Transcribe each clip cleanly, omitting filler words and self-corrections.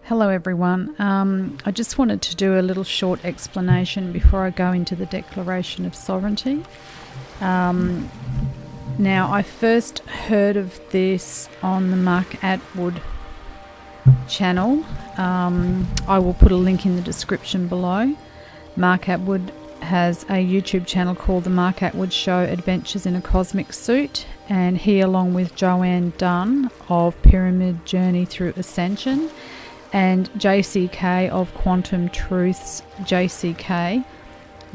Hello everyone. I just wanted to do a little short explanation before I go into the Declaration of Sovereignty. Now, I first heard of this on the Mark Atwood channel. I will put a link in the description below. Mark Atwood has a YouTube channel called The Mark Atwood Show Adventures in a Cosmic Suit, and he, along with Joanne Dunn of Pyramid Journey Through Ascension and JCK of Quantum Truths JCK,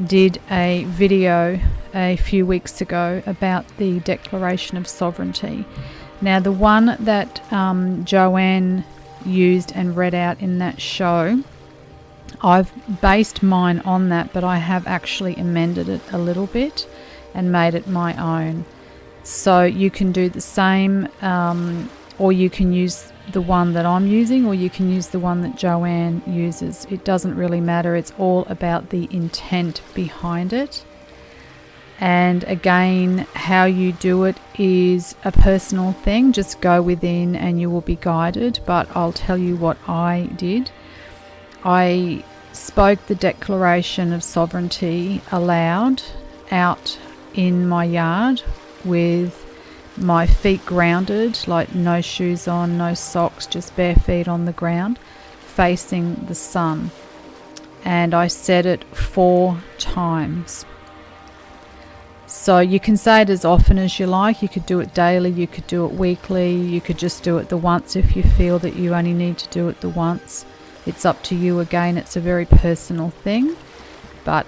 did a video a few weeks ago about the Declaration of Sovereignty. Now, the one that Joanne used and read out in that show, I've based mine on that, but I have actually amended it a little bit and made it my own. So you can do the same, or you can use the one that I'm using, or you can use the one that Joanne uses. It doesn't really matter. It's all about the intent behind it. And again, how you do it is a personal thing. Just go within and you will be guided. But I'll tell you what I did. I spoke the Declaration of Sovereignty aloud out in my yard with my feet grounded, like no shoes on, no socks, just bare feet on the ground, facing the sun. And I said it 4 times. So you can say it as often as you like. You could do it daily, you could do it weekly, you could just do it the once if you feel that you only need to do it the once. It's up to you. Again, it's a very personal thing. But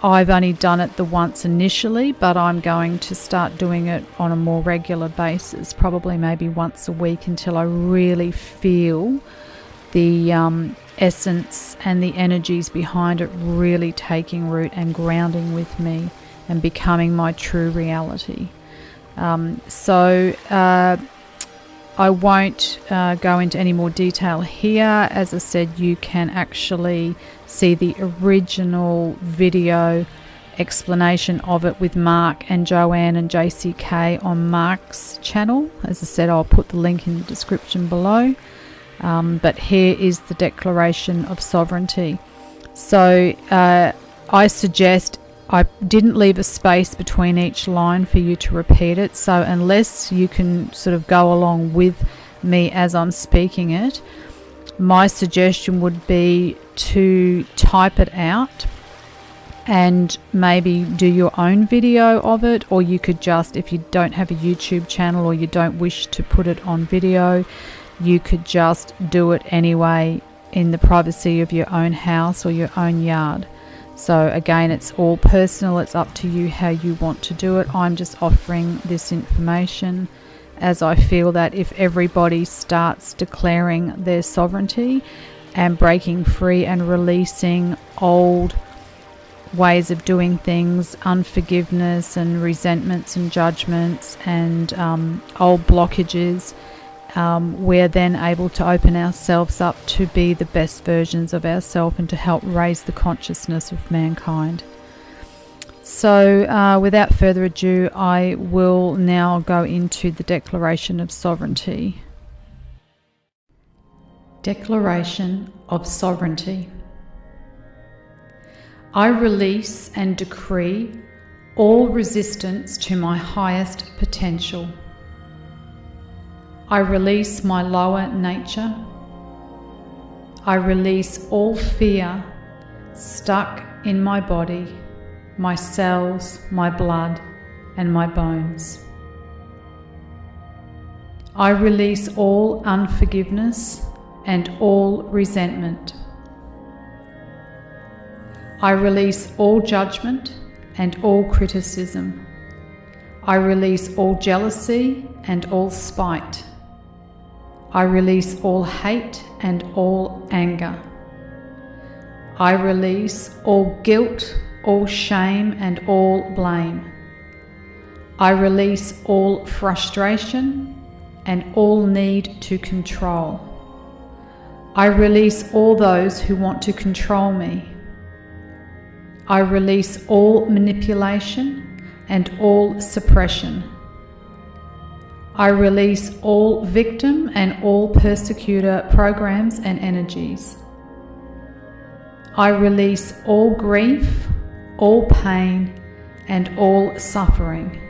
I've only done it the once initially, but I'm going to start doing it on a more regular basis, probably maybe once a week, until I really feel the essence and the energies behind it really taking root and grounding with me and becoming my true reality. I won't go into any more detail here. As I said, you can actually see the original video explanation of it with Mark and Joanne and JCK on Mark's channel. As I said, I'll put the link in the description below. But here is the Declaration of Sovereignty. So I suggest I didn't leave a space between each line for you to repeat it. So unless you can sort of go along with me as I'm speaking it, my suggestion would be to type it out and maybe do your own video of it, or you could just, if you don't have a YouTube channel or you don't wish to put it on video, you could just do it anyway in the privacy of your own house or your own yard. So again, it's all personal. It's up to you how you want to do it. I'm just offering this information as I feel that if everybody starts declaring their sovereignty and breaking free and releasing old ways of doing things, unforgiveness and resentments and judgments and old blockages, we're then able to open ourselves up to be the best versions of ourselves and to help raise the consciousness of mankind. So without further ado, I will now go into the Declaration of Sovereignty. Declaration of Sovereignty. I release and decree all resistance to my highest potential. I release my lower nature. I release all fear stuck in my body, my cells, my blood, and my bones. I release all unforgiveness and all resentment. I release all judgment and all criticism. I release all jealousy and all spite. I release all hate and all anger. I release all guilt, all shame, and all blame. I release all frustration and all need to control. I release all those who want to control me. I release all manipulation and all suppression. I release all victim and all persecutor programs and energies. I release all grief, all pain, and all suffering.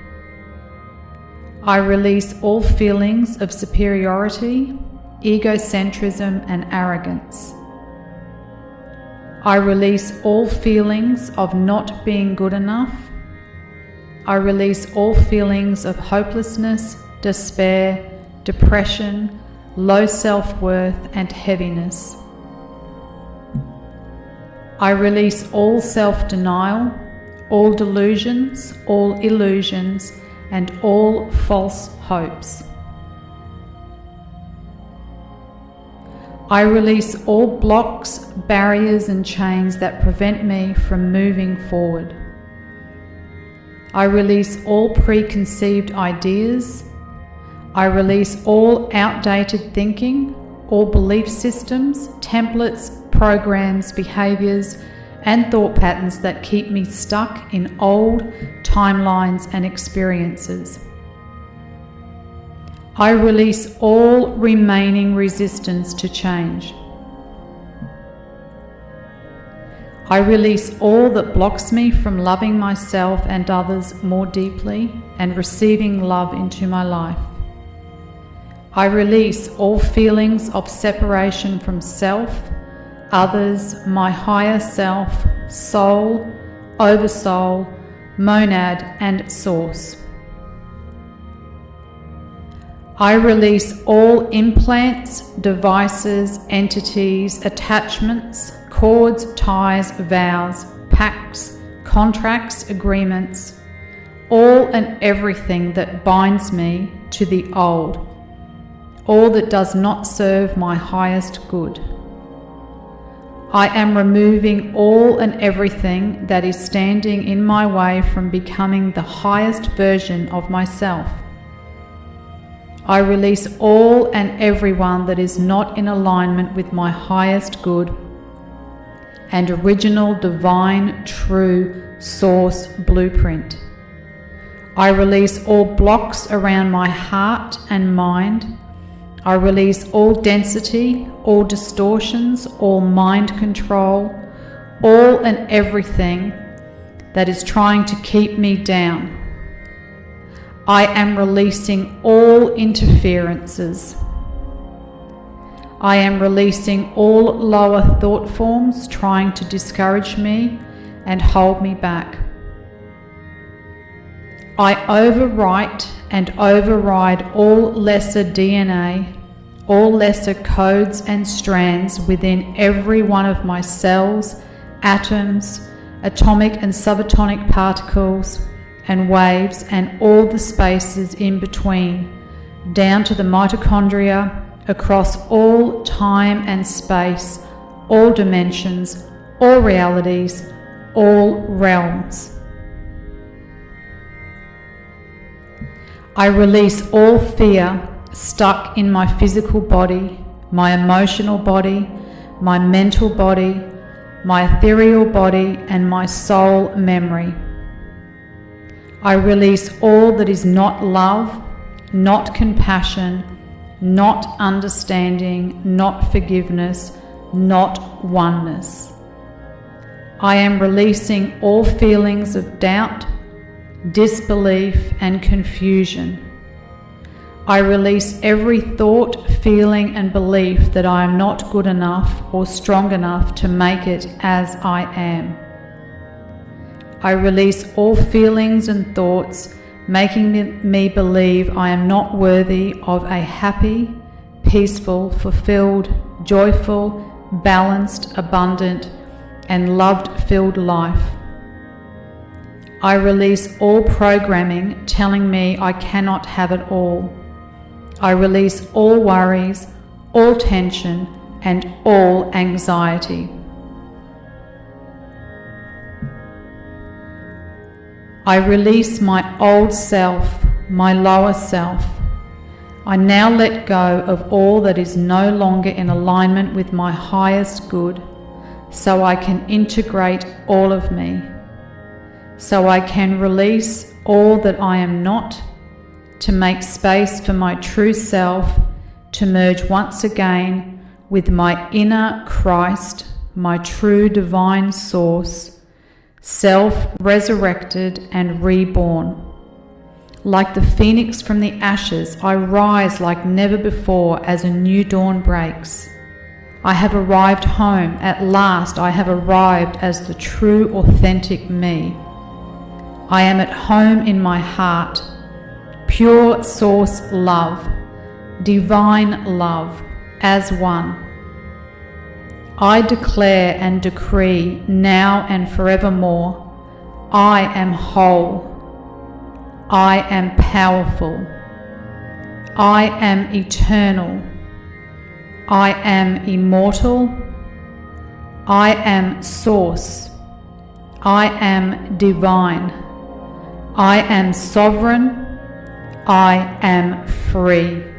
I release all feelings of superiority, egocentrism, and arrogance. I release all feelings of not being good enough. I release all feelings of hopelessness, despair, depression, low self-worth, and heaviness. I release all self-denial, all delusions, all illusions, and all false hopes. I release all blocks, barriers, and chains that prevent me from moving forward. I release all preconceived ideas. I release all outdated thinking, all belief systems, templates, programs, behaviours, and thought patterns that keep me stuck in old timelines and experiences. I release all remaining resistance to change. I release all that blocks me from loving myself and others more deeply and receiving love into my life. I release all feelings of separation from self, others, my higher self, soul, oversoul, monad, and source. I release all implants, devices, entities, attachments, cords, ties, vows, pacts, contracts, agreements, all and everything that binds me to the old, all that does not serve my highest good. I am removing all and everything that is standing in my way from becoming the highest version of myself. I release all and everyone that is not in alignment with my highest good and original, divine, true source blueprint. I release all blocks around my heart and mind. I release all density, all distortions, all mind control, all and everything that is trying to keep me down. I am releasing all interferences. I am releasing all lower thought forms trying to discourage me and hold me back. I overwrite and override all lesser DNA, all lesser codes and strands within every one of my cells, atoms, atomic and subatomic particles, and waves, and all the spaces in between, down to the mitochondria, across all time and space, all dimensions, all realities, all realms. I release all fear stuck in my physical body, my emotional body, my mental body, my ethereal body, and my soul memory. I release all that is not love, not compassion, not understanding, not forgiveness, not oneness. I am releasing all feelings of doubt, disbelief, and confusion. I release every thought, feeling, and belief that I am not good enough or strong enough to make it as I am. I release all feelings and thoughts making me believe I am not worthy of a happy, peaceful, fulfilled, joyful, balanced, abundant, and love-filled life. I release all programming telling me I cannot have it all. I release all worries, all tension, and all anxiety. I release my old self, my lower self. I now let go of all that is no longer in alignment with my highest good, so I can integrate all of me, so I can release all that I am not, to make space for my true self to merge once again with my inner Christ, my true divine source, self resurrected and reborn. Like the phoenix from the ashes, I rise like never before as a new dawn breaks. I have arrived home. At last I have arrived as the true, authentic me. I am at home in my heart, pure source love, divine love, as one. I declare and decree now and forevermore, I am whole. I am powerful. I am eternal. I am immortal. I am source. I am divine. I am sovereign. I am free.